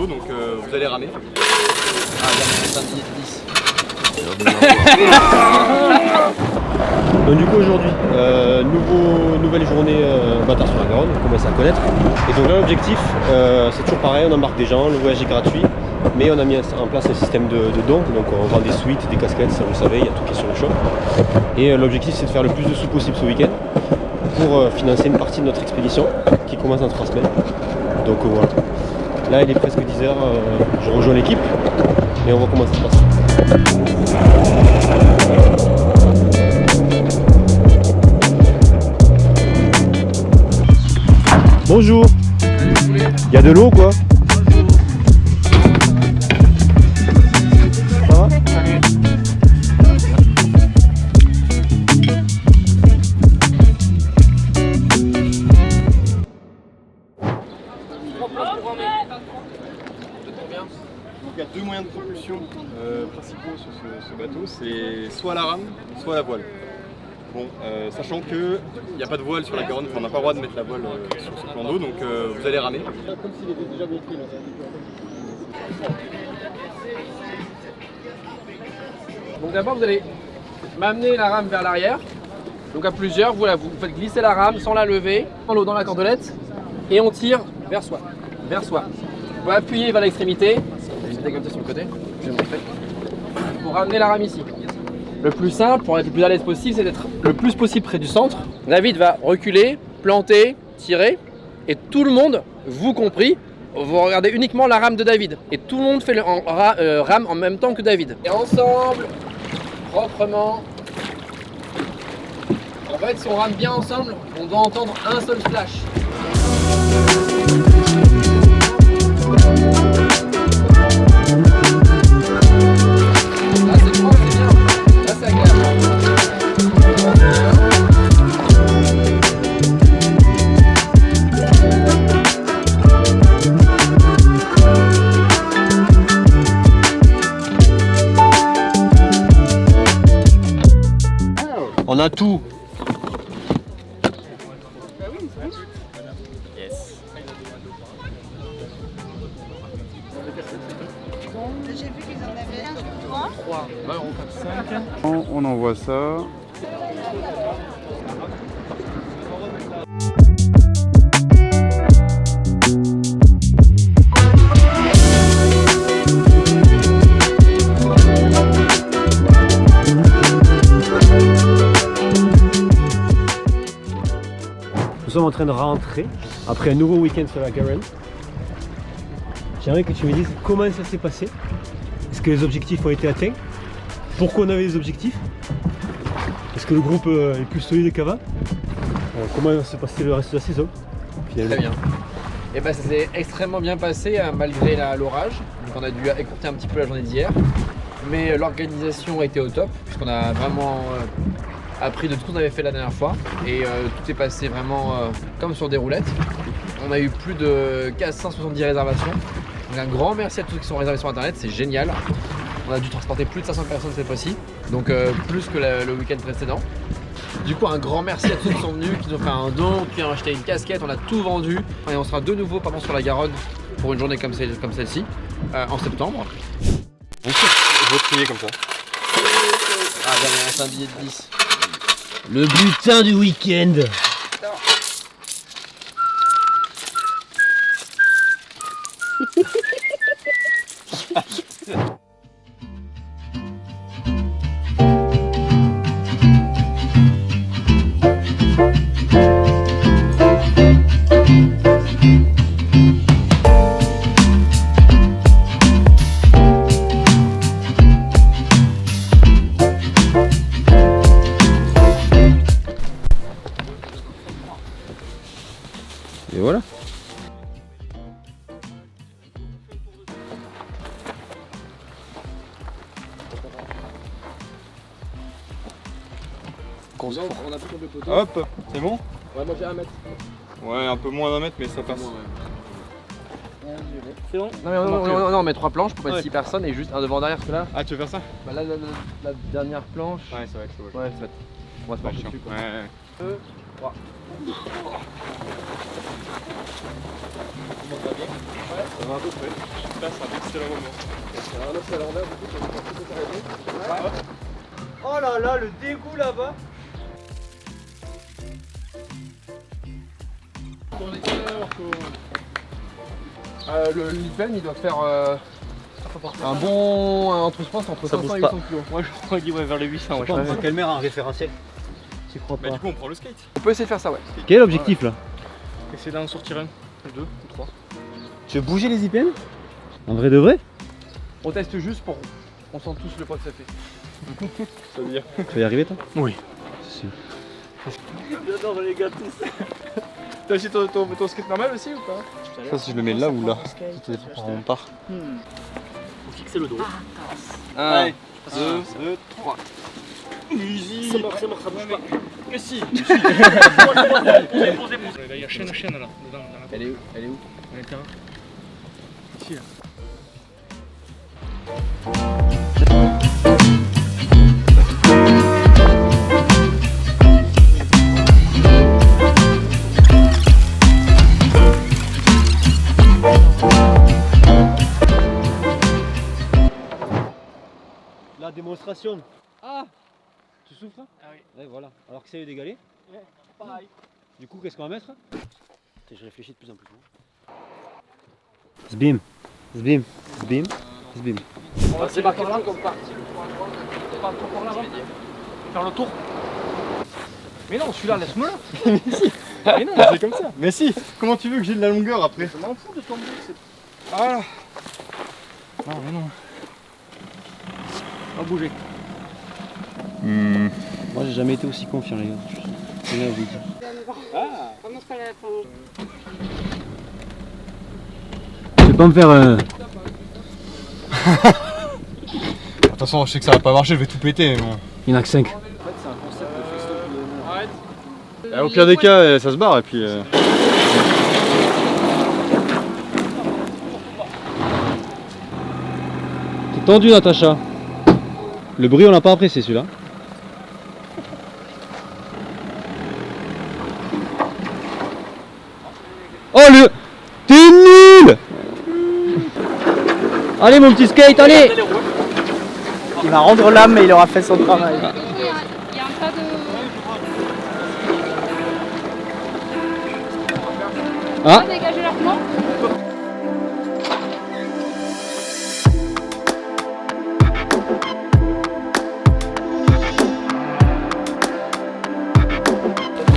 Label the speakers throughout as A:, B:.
A: d'eau, donc vous allez ramer.
B: Donc du coup aujourd'hui, nouvelle journée bâtard sur la Garonne, on commence à connaître. Et donc là l'objectif, c'est toujours pareil, on embarque des gens, le voyage est gratuit, mais on a mis en place un système de dons, donc on vend des suites, des casquettes, ça vous le savez, il y a tout qui est sur le shop. Et l'objectif c'est de faire le plus de sous possible ce week-end pour financer une partie de notre expédition qui commence dans 3 semaines. Donc voilà. Là il est presque 10h, je rejoins l'équipe et on voit comment ça se passe. Bonjour. Il y a de l'eau quoi? Ça va?
A: Il y a 2 moyens de propulsion principaux sur ce bateau, c'est soit la rame, soit la voile. Bon, sachant qu'il n'y a pas de voile sur la Garonne, on n'a pas le droit de mettre la voile sur ce plan d'eau, donc vous allez ramer. Comme s'il était déjà véhicule.
C: Donc d'abord vous allez m'amener la rame vers l'arrière. Donc à plusieurs, voilà, vous faites glisser la rame sans la lever, dans l'eau dans la cordelette, et on tire vers soi. Vers soi. Vous appuyez vers l'extrémité. Je vais dégoter sur le côté, je vais montrer. Pour ramener la rame ici. Le plus simple, pour être le plus à l'aise possible, c'est d'être le plus possible près du centre. David va reculer, planter, tirer, et tout le monde, vous compris, vous regardez uniquement la rame de David. Et tout le monde fait rame en même temps que David. Et ensemble, proprement. En fait, si on rame bien ensemble, on doit entendre un seul splash. Là, c'est bon, c'est bien. Là, c'est agréable.
B: On a tout.
A: Yes.
D: J'ai vu qu'ils en avaient un, 3.
A: On envoie ça.
B: Nous sommes en train de rentrer après un nouveau week-end sur la Garonne. J'aimerais que tu me dises comment ça s'est passé. Est-ce que les objectifs ont été atteints? Pourquoi on avait les objectifs? Est-ce que le groupe est plus solide qu'avant? Comment s'est passé le reste de la saison finalement?
C: Très bien. Et ben, ça s'est extrêmement bien passé malgré l'orage. Donc on a dû écourter un petit peu la journée d'hier. Mais l'organisation était au top, puisqu'on a vraiment appris de tout ce qu'on avait fait la dernière fois. Et tout est passé vraiment comme sur des roulettes. On a eu plus de 470 réservations. Donc un grand merci à tous ceux qui sont réservés sur internet, c'est génial. On a dû transporter plus de 500 personnes cette fois-ci, donc plus que le week-end précédent. Du coup, un grand merci à tous ceux qui sont venus, qui nous ont fait un don, qui ont acheté une casquette, on a tout vendu. Et on sera de nouveau sur la Garonne pour une journée comme celle-ci, en septembre.
A: Je vais trier comme ça.
C: Ah, c'est un billet de 10.
B: Le butin du week-end. Et voilà.
C: On a pris le poteau.
A: Hop, c'est bon?
C: Ouais, moi j'ai 1 mètre.
A: Ouais, un peu moins d'1 mètre, mais ça passe.
C: C'est bon? Non, mais on met 3 planches pour mettre 6 personnes et juste un devant derrière, parce que là,
A: Ah, tu veux faire ça?
C: bah là, la dernière planche.
A: Ouais, ça va être chaud.
C: Ouais, ça va être. On va se marcher
A: chiant.
C: dessus quoi.
A: Ouais.
C: 2, 3.
A: Ça va à peu près. Je passe un excellent moment.
B: Oh là là, le dégoût là-bas.
C: Le Lipen il doit faire un bon entre je pense entre 500 et 800 kg.
E: Moi je crois qu'il va vers les 800. Ouais,
B: Je quelle mer un référentiel? Tu crois
A: Bah
B: pas?
A: du coup on prend le skate.
C: On peut essayer de faire ça ouais.
B: Quel est l'objectif là?
E: Essayer d'en sortir un, 2 ou 3.
B: Tu veux bouger les IPN? En vrai de vrai?
C: On teste juste pour. On sent tous le poids que ça fait.
A: Ça veut dire.
B: Tu vas y arriver toi?
E: Oui.
B: C'est sûr.
E: J'adore les gars tous.
C: T'as aussi ton skate normal aussi ou pas?
A: Ça si je le mets là ou là? On part.
E: Faut fixer le dos.
A: 1, 2, 3.
E: C'est mort, ça bouge pas. Que si. Il y a chaîne là, dedans.
C: Elle est où? Elle est où?
E: À l'intérieur. Ici là.
B: La démonstration.
E: Ah.
B: Tu souffres?
E: Ah oui.
B: Ouais voilà. Alors que ça est d'égaler.
E: Ouais, pareil.
B: Du coup qu'est-ce qu'on va mettre? Je réfléchis de plus en plus. Zbim. Zbim. Zbim. Zbim.
C: C'est marqué là comme parti.
E: Pas trop par là-bas. Faire le tour. Mais non, celui-là, laisse-moi là.
A: Mais non, c'est comme ça. Mais si, comment tu veux que j'ai de la longueur après?
E: Je m'en fous de tomber. Ah. Non, mais non. On va bouger.
B: Moi j'ai jamais été aussi confiant les gars. C'est là où je dis. Tu veux pas me faire
A: De toute façon je sais que ça va pas marcher, je vais tout péter mais bon.
B: Il y en a que 5.
A: Au pire des cas ça se barre et puis
B: T'es tendu Natacha. Le bruit on l'a pas apprécié celui-là. Oh le... T'es nul. Allez mon petit skate, allez.
F: Il va rendre l'âme mais il aura fait son travail.
D: Il y a un tas de...
B: Ah.
D: Dégager leur plan.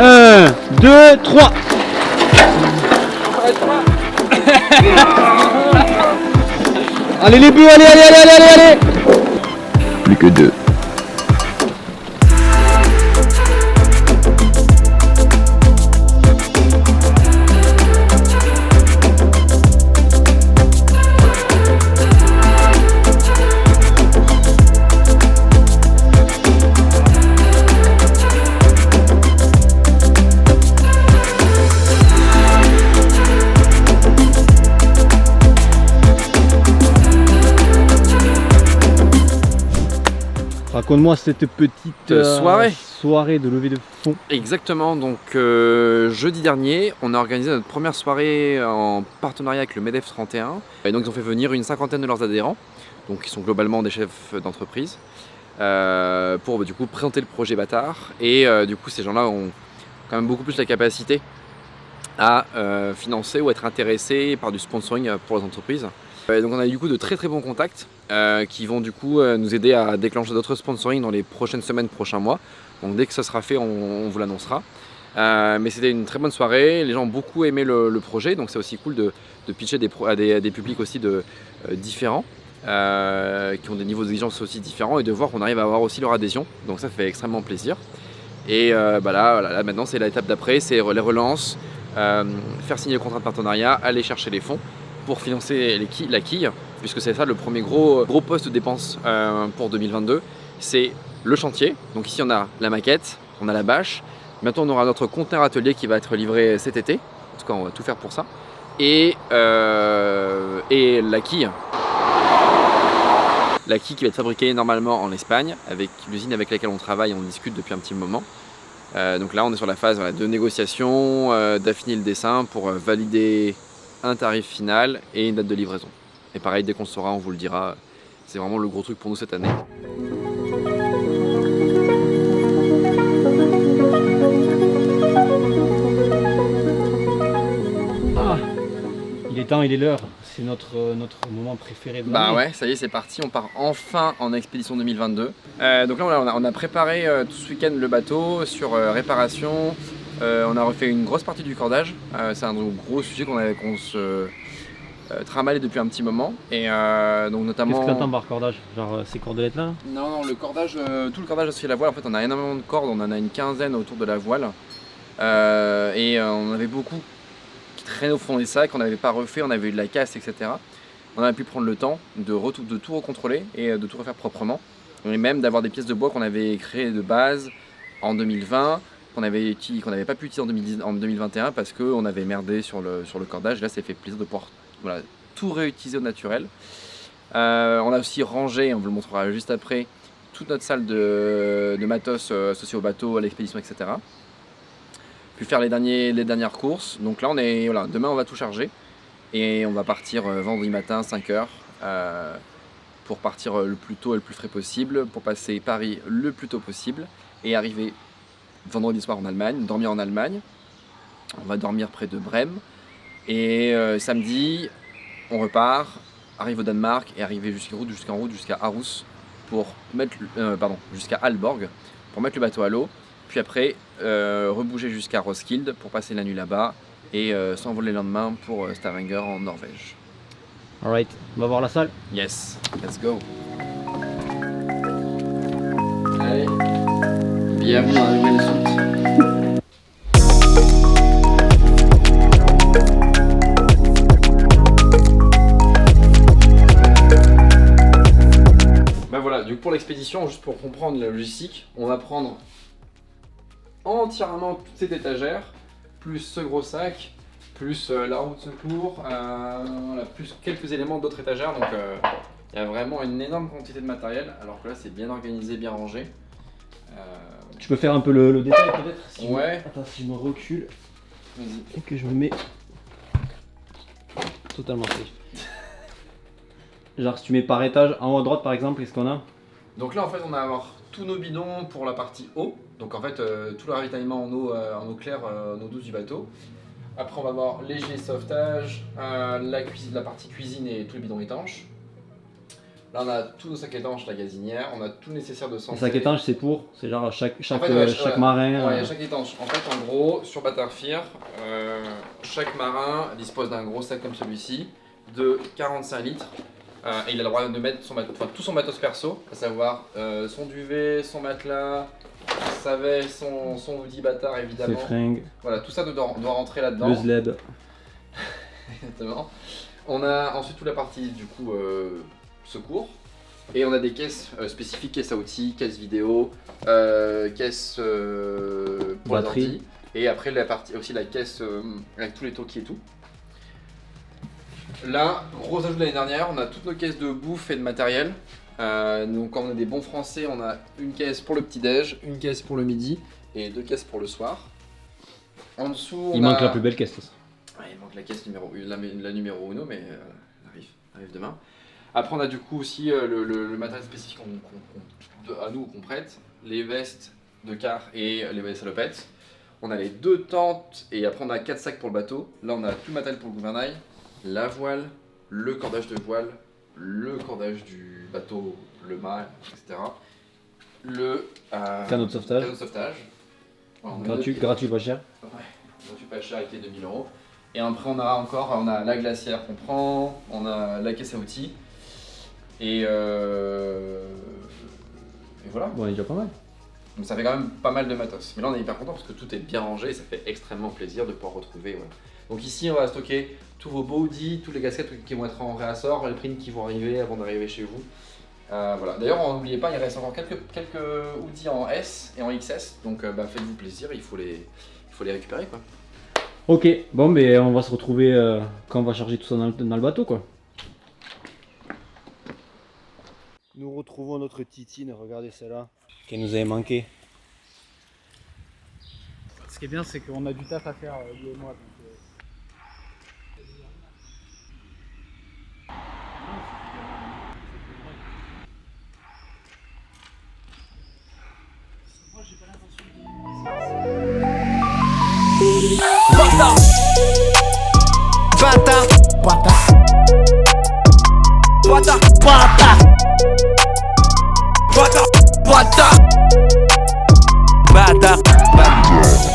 B: Un, 2, 3. Allez les bœufs, allez, allez, allez, allez, allez, allez. Plus que 2. Raconte-moi cette petite soirée de levée de fonds.
C: Exactement, donc jeudi dernier, on a organisé notre première soirée en partenariat avec le MEDEF 31. Et donc ils ont fait venir une cinquantaine de leurs adhérents, donc qui sont globalement des chefs d'entreprise, pour du coup présenter le projet Bâtard. Et du coup ces gens-là ont quand même beaucoup plus la capacité à financer ou être intéressés par du sponsoring pour les entreprises. Donc on a eu du coup de très très bons contacts qui vont du coup nous aider à déclencher d'autres sponsoring dans les prochaines semaines, prochains mois. Donc dès que ça sera fait, on vous l'annoncera. Mais c'était une très bonne soirée, les gens ont beaucoup aimé le projet, donc c'est aussi cool de pitcher à des publics aussi différents, qui ont des niveaux d'exigence aussi différents, et de voir qu'on arrive à avoir aussi leur adhésion. Donc ça fait extrêmement plaisir. Et là maintenant c'est l'étape d'après, c'est les relances, faire signer le contrat de partenariat, aller chercher les fonds pour financer la quille, puisque c'est ça le premier gros poste de dépense pour 2022, c'est le chantier. Donc ici on a la maquette, on a la bâche, bientôt on aura notre conteneur atelier qui va être livré cet été, en tout cas on va tout faire pour ça, et la quille. La quille qui va être fabriquée normalement en Espagne, avec l'usine avec laquelle on travaille, on discute depuis un petit moment. Donc là on est sur la phase de négociation, d'affiner le dessin pour valider un tarif final et une date de livraison. Et pareil, dès qu'on le saura, on vous le dira. C'est vraiment le gros truc pour nous cette année.
B: Il est temps, il est l'heure. C'est notre moment préféré de l'année.
C: Bah ouais, ça y est, c'est parti. On part enfin en expédition 2022. Donc là, on a préparé tout ce week-end le bateau sur réparation. On a refait une grosse partie du cordage. C'est un gros sujet qu'on se trimballer depuis un petit moment. Et donc notamment.
B: Qu'est-ce que tu entends par cordage? Genre ces cordelettes là?
C: Non, le cordage, tout le cordage associé à la voile, en fait on a énormément de cordes, on en a une quinzaine autour de la voile. On avait beaucoup qui traînaient au fond des sacs, on n'avait pas refait, on avait eu de la casse, etc. On a pu prendre le temps de tout recontrôler et de tout refaire proprement. Et même d'avoir des pièces de bois qu'on avait créées de base en 2020, qu'on n'avait pas pu utiliser en 2021 parce qu'on avait merdé sur le cordage. Là, ça fait plaisir de pouvoir tout réutiliser au naturel. On a aussi rangé, on vous le montrera juste après, toute notre salle de matos associée au bateau, à l'expédition, etc. Puis faire les dernières courses. Donc là, demain, on va tout charger. Et on va partir vendredi matin, 5h, pour partir le plus tôt et le plus frais possible, pour passer Paris le plus tôt possible, et arriver vendredi soir en Allemagne, dormir en Allemagne. On va dormir près de Brême. Et samedi, on repart, arrive au Danemark et arriver jusqu'en route jusqu'à Aarhus pour mettre, jusqu'à Aalborg pour mettre le bateau à l'eau. Puis après, rebouger jusqu'à Roskilde pour passer la nuit là-bas et s'envoler le lendemain pour Stavanger en Norvège.
B: Alright, on va voir la salle.
C: Yes, let's go. Allez, bienvenue dans la nouvelle soute. Ben voilà, du coup pour l'expédition, juste pour comprendre la logistique, on va prendre entièrement toute cette étagère, plus ce gros sac, plus la roue de secours, plus quelques éléments d'autres étagères. Donc il y a vraiment une énorme quantité de matériel, alors que là c'est bien organisé, bien rangé.
B: Tu peux faire un peu le détail peut-être
C: Ouais.
B: Attends, si je me recule
C: Vas-y.
B: et que je me mets totalement safe. Genre si tu mets par étage, en haut à droite par exemple, qu'est-ce qu'on a?
C: Donc là en fait on va avoir tous nos bidons pour la partie eau. Donc en fait tout le ravitaillement en eau claire, en eau douce du bateau. Après on va avoir léger sauvetage, la partie cuisine et tous les bidons étanches. Là on a tous nos sacs étanches, la gazinière, on a tout le nécessaire de santé.
B: Les sacs étanches c'est genre chaque
C: Ouais,
B: marin.
C: il y a chaque étanche. En fait en gros sur Batarfir, chaque marin dispose d'un gros sac comme celui-ci de 45 litres. Et il a le droit de mettre tout son matos perso, à savoir son duvet, son matelas, sa veste, son outil bâtard évidemment.
B: Ses fringues.
C: Voilà, tout ça doit rentrer là-dedans.
B: Le sled.
C: Exactement. On a ensuite toute la partie du coup secours. Et on a des caisses spécifiques, caisses à outils, caisses vidéo, caisses pour
B: batterie.
C: les ordi. Et après la caisse avec tous les talkies et tout. Là, gros ajout de l'année dernière, on a toutes nos caisses de bouffe et de matériel. Donc quand on est des bons français, on a une caisse pour le petit-déj, une caisse pour le midi et 2 caisses pour le soir. En dessous,
B: Il manque la plus belle caisse.
C: Ouais, il manque la caisse numéro 1, mais elle arrive demain. Après on a du coup aussi le matériel spécifique à nous qu'on prête, les vestes de car et les salopettes. On a les 2 tentes et après on a 4 sacs pour le bateau. Là on a tout le matériel pour le gouvernail, la voile, le cordage de voile, le cordage du bateau, le mât, etc. Le
B: Canot de sauvetage.
C: canot de sauvetage. Voilà, on a
B: Gratuit pas cher.
C: Ouais, gratuit pas cher avec les 2000 €. Et après on a la glacière qu'on prend, on a la caisse à outils. Et voilà.
B: Bon, on est déjà pas mal.
C: Donc ça fait quand même pas mal de matos. Mais là on est hyper content parce que tout est bien rangé et ça fait extrêmement plaisir de pouvoir retrouver. Voilà. Donc ici on va stocker tous vos body, tous les casquettes qui vont être en réassort, les prints qui vont arriver avant d'arriver chez vous. Voilà. D'ailleurs n'oubliez pas, il reste encore quelques outils en S et en XS. Donc faites-vous plaisir, il faut les récupérer quoi.
B: Ok, bon mais on va se retrouver quand on va charger tout ça dans le bateau quoi. Nous retrouvons notre Titine, regardez celle-là, qui nous avait manqué.
F: qui est bien, c'est qu'on a du taf à faire, lui et moi. Donc,
G: Bata, bata, bata, bata, bata, bata, bata, bata, bata.